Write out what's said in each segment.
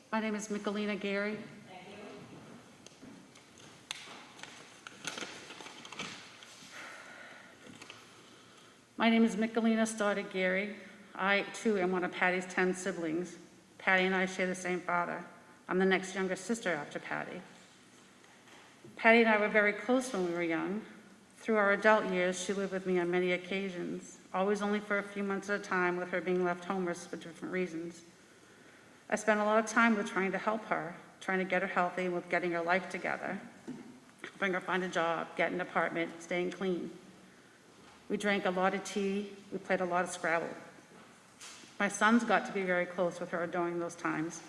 My name is Michelina Gary. My name is Michelina Stoddard Gary. I, too, am one of Patty's 10 siblings. Patty and I share the same father. I'm the next younger sister after Patty. Patty and I were very close when we were young. Through our adult years, she lived with me on many occasions, always only for a few months at a time, with her being left homeless for different reasons. I spent a lot of time with trying to help her, trying to get her healthy, and with getting her life together, helping her find a job, get an apartment, staying clean. We drank a lot of tea, we played a lot of Scrabble. My sons got to be very close with her during those times,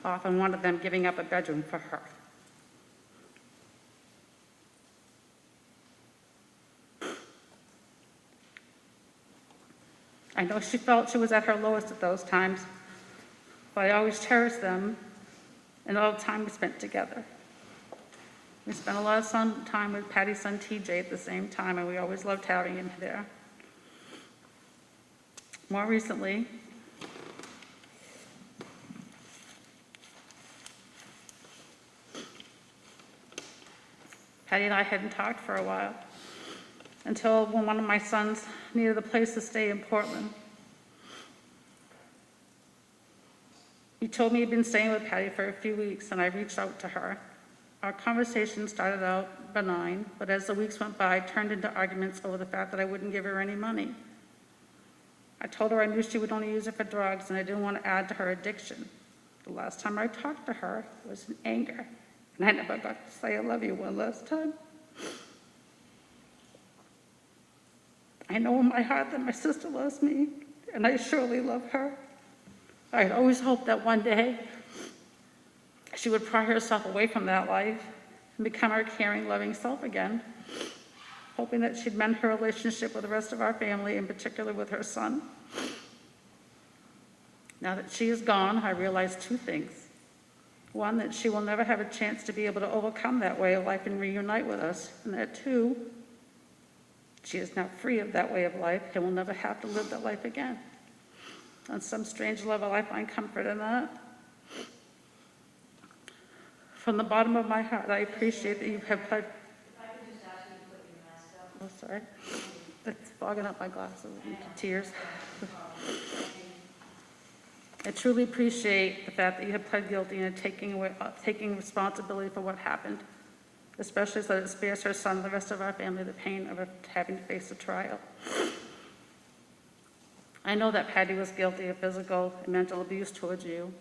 often one of them giving up a bedroom for her. I know she felt she was at her lowest at those times, but I always cherished them and all the time we spent together. We spent a lot of time with Patty's son TJ at the same time, and we always loved having him there. More recently, Patty and I hadn't talked for a while, until when one of my sons needed a place to stay in Portland. He told me he'd been staying with Patty for a few weeks, and I reached out to her. Our conversation started out benign, but as the weeks went by, turned into arguments over the fact that I wouldn't give her any money. I told her I knew she would only use it for drugs, and I didn't want to add to her addiction. The last time I talked to her was in anger, and I never got to say I love you one last time. I know in my heart that my sister loves me, and I surely love her. I had always hoped that one day she would pry herself away from that life and become her caring, loving self again, hoping that she'd mend her relationship with the rest of our family, in particular with her son. Now that she is gone, I realize two things. One, that she will never have a chance to be able to overcome that way of life and reunite with us. And that two, she is now free of that way of life and will never have to live that life again. On some strange level, I find comfort in that. From the bottom of my heart, I appreciate that you have pledged. If I could just ask you to put your mask up. Oh, sorry. It's fogging up my glasses and tears. I truly appreciate the fact that you have pled guilty and taking responsibility for what happened, especially so that it spares her son and the rest of our family the pain of having to face a trial. I know that Patty was guilty of physical and mental abuse towards you,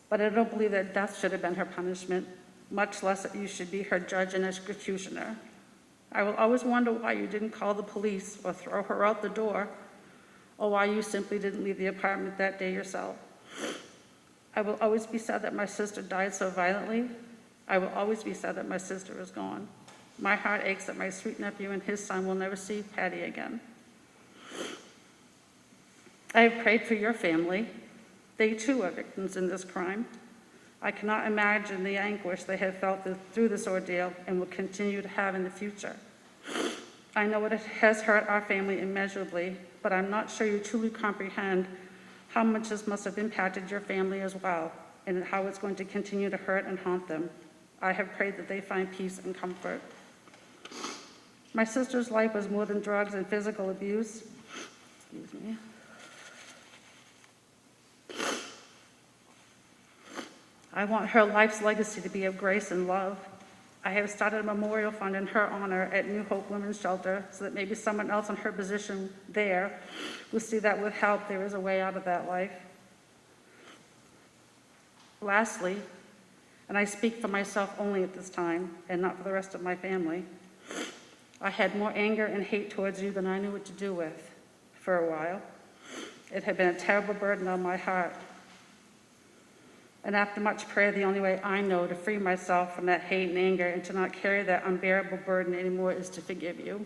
but I don't believe that death should have been her punishment, much less that you should be her judge and executioner. I will always wonder why you didn't call the police or throw her out the door, or why you simply didn't leave the apartment that day yourself. I will always be sad that my sister died so violently. I will always be sad that my sister is gone. My heart aches that my sweet nephew and his son will never see Patty again. I have prayed for your family. They too are victims in this crime. I cannot imagine the anguish they have felt through this ordeal and will continue to have in the future. I know it has hurt our family immeasurably, but I'm not sure you truly comprehend how much this must have impacted your family as well, and how it's going to continue to hurt and haunt them. I have prayed that they find peace and comfort. My sister's life was more than drugs and physical abuse. Excuse me. I want her life's legacy to be of grace and love. I have started a memorial fund in her honor at New Hope Women's Shelter so that maybe someone else in her position there will see that with help there is a way out of that life. Lastly, and I speak for myself only at this time and not for the rest of my family, I had more anger and hate towards you than I knew what to do with for a while. It had been a terrible burden on my heart. And after much prayer, the only way I know to free myself from that hate and anger and to not carry that unbearable burden anymore is to forgive you.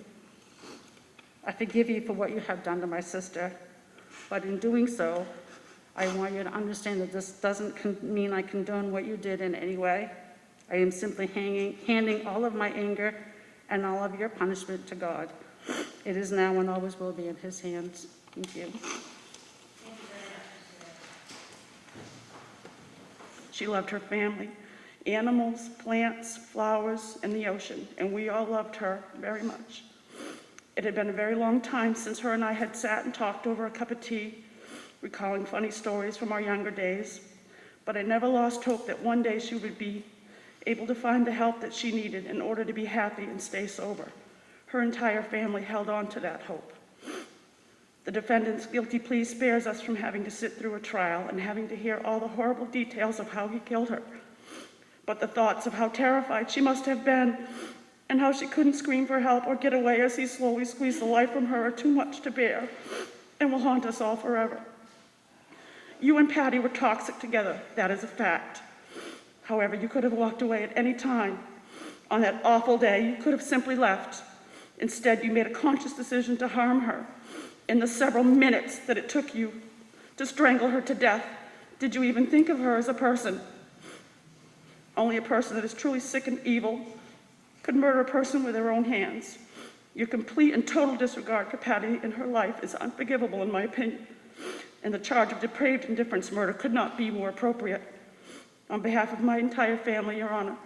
I forgive you for what you have done to my sister, but in doing so, I want you to understand that this doesn't mean I condone what you did in any way. I am simply handing all of my anger and all of your punishment to God. It is now and always will be in His hands. Thank you. She loved her family, animals, plants, flowers, and the ocean, and we all loved her very much. It had been a very long time since her and I had sat and talked over a cup of tea, recalling funny stories from our younger days, but I never lost hope that one day she would be able to find the help that she needed in order to be happy and stay sober. Her entire family held on to that hope. The defendant's guilty plea spares us from having to sit through a trial and having to hear all the horrible details of how he killed her. But the thoughts of how terrified she must have been and how she couldn't scream for help or get away as he slowly squeezed the life from her are too much to bear and will haunt us all forever. You and Patty were toxic together, that is a fact. However, you could have walked away at any time. On that awful day, you could have simply left. Instead, you made a conscious decision to harm her. In the several minutes that it took you to strangle her to death, did you even think of her as a person? Only a person that is truly sick and evil could murder a person with their own hands. Your complete and total disregard for Patty and her life is unforgivable, in my opinion, and the charge of depraved indifference murder could not be more appropriate. On behalf of my entire family, Your Honor,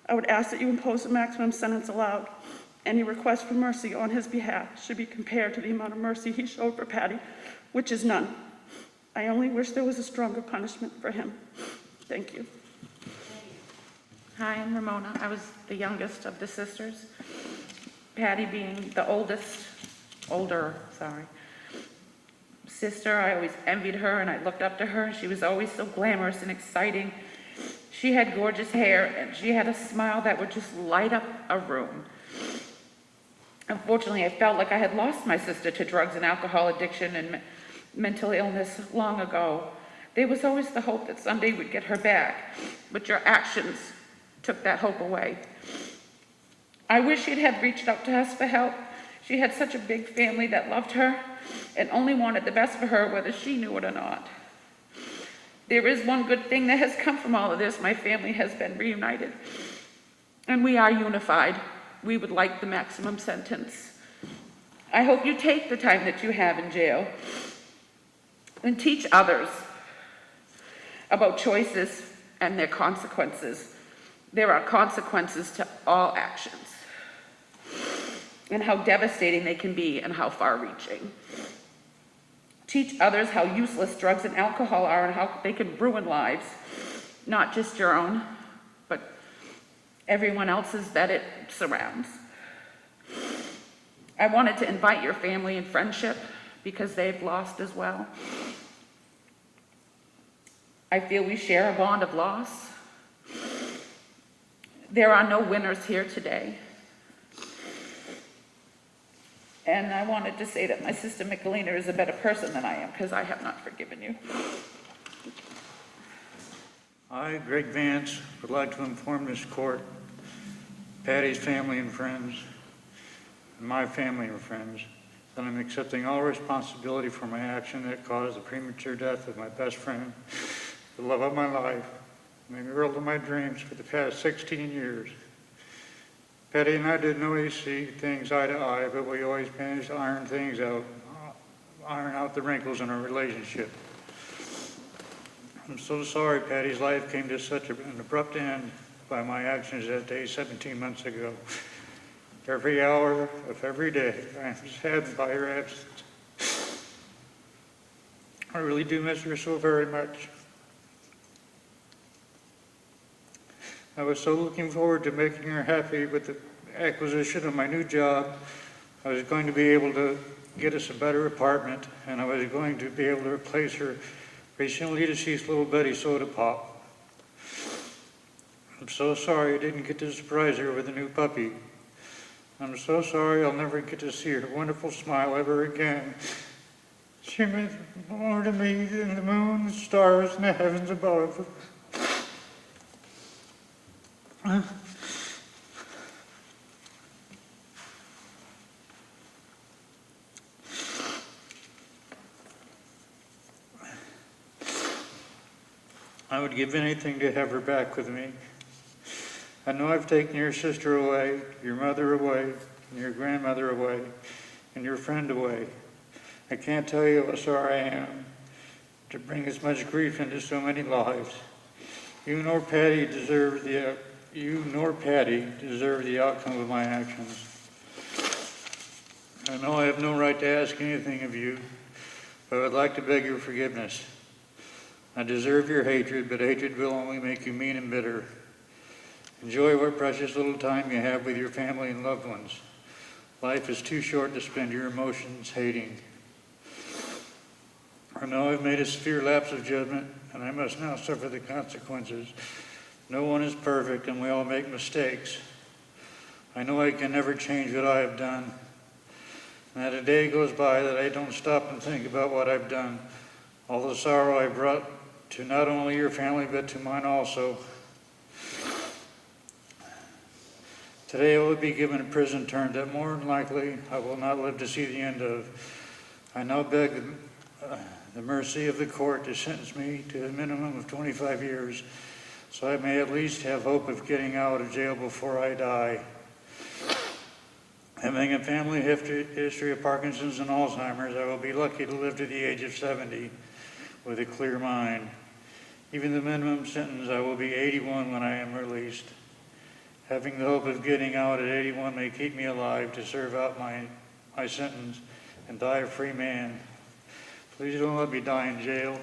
I would ask that you impose the maximum sentence allowed. Any request for mercy on his behalf should be compared to the amount of mercy he showed for Patty, which is none. I only wish there was a stronger punishment for him. Thank you. Hi, I'm Ramona. I was the youngest of the sisters. Patty being the older sister. I always envied her and I looked up to her. She was always so glamorous and exciting. She had gorgeous hair and she had a smile that would just light up a room. Unfortunately, I felt like I had lost my sister to drugs and alcohol addiction and mental illness long ago. There was always the hope that someday we'd get her back, but your actions took that hope away. I wish she'd have reached out to us for help. She had such a big family that loved her and only wanted the best for her, whether she knew it or not. There is one good thing that has come from all of this. My family has been reunited, and we are unified. We would like the maximum sentence. I hope you take the time that you have in jail and teach others about choices and their consequences. There are consequences to all actions, and how devastating they can be and how far-reaching. Teach others how useless drugs and alcohol are and how they can ruin lives, not just your own, but everyone else's that it surrounds. I wanted to invite your family and friendship because they've lost as well. I feel we share a bond of loss. There are no winners here today. And I wanted to say that my sister Michelina is a better person than I am because I have not forgiven you. I, Greg Vance, would like to inform this court, Patty's family and friends, and my family and friends, that I'm accepting all responsibility for my action that caused the premature death of my best friend, the love of my life, and the girl of my dreams for the past 16 years. Patty and I didn't always see things eye to eye, but we always managed to iron things out, iron out the wrinkles in our relationship. I'm so sorry Patty's life came to such an abrupt end by my actions that day 17 months ago. Every hour of every day, I am saddened by her absence. I really do miss her so very much. I was so looking forward to making her happy with the acquisition of my new job. I was going to be able to get us a better apartment, and I was going to be able to replace her recently deceased little Betty soda pop. I'm so sorry I didn't get to surprise her with a new puppy. I'm so sorry I'll never get to see her wonderful smile ever again. She meant more to me than the moon, the stars, and the heavens above. I would give anything to have her back with me. I know I've taken your sister away, your mother away, and your grandmother away, and your friend away. I can't tell you how sorry I am to bring as much grief into so many lives. You nor Patty deserve the outcome of my actions. I know I have no right to ask anything of you, but I would like to beg your forgiveness. I deserve your hatred, but hatred will only make you mean and bitter. Enjoy what precious little time you have with your family and loved ones. Life is too short to spend your emotions hating. I know I've made a severe lapse of judgment, and I must now suffer the consequences. No one is perfect, and we all make mistakes. I know I can never change what I have done. Not a day goes by that I don't stop and think about what I've done, all the sorrow I brought to not only your family, but to mine also. Today I will be given a prison term that more than likely I will not live to see the end of. I now beg the mercy of the court to sentence me to a minimum of 25 years, so I may at least have hope of getting out of jail before I die. Having a family history of Parkinson's and Alzheimer's, I will be lucky to live to the age of 70 with a clear mind. Even the minimum sentence, I will be 81 when I am released. Having the hope of getting out at 81 may keep me alive to serve out my sentence and die a free man. Please don't let me die in jail.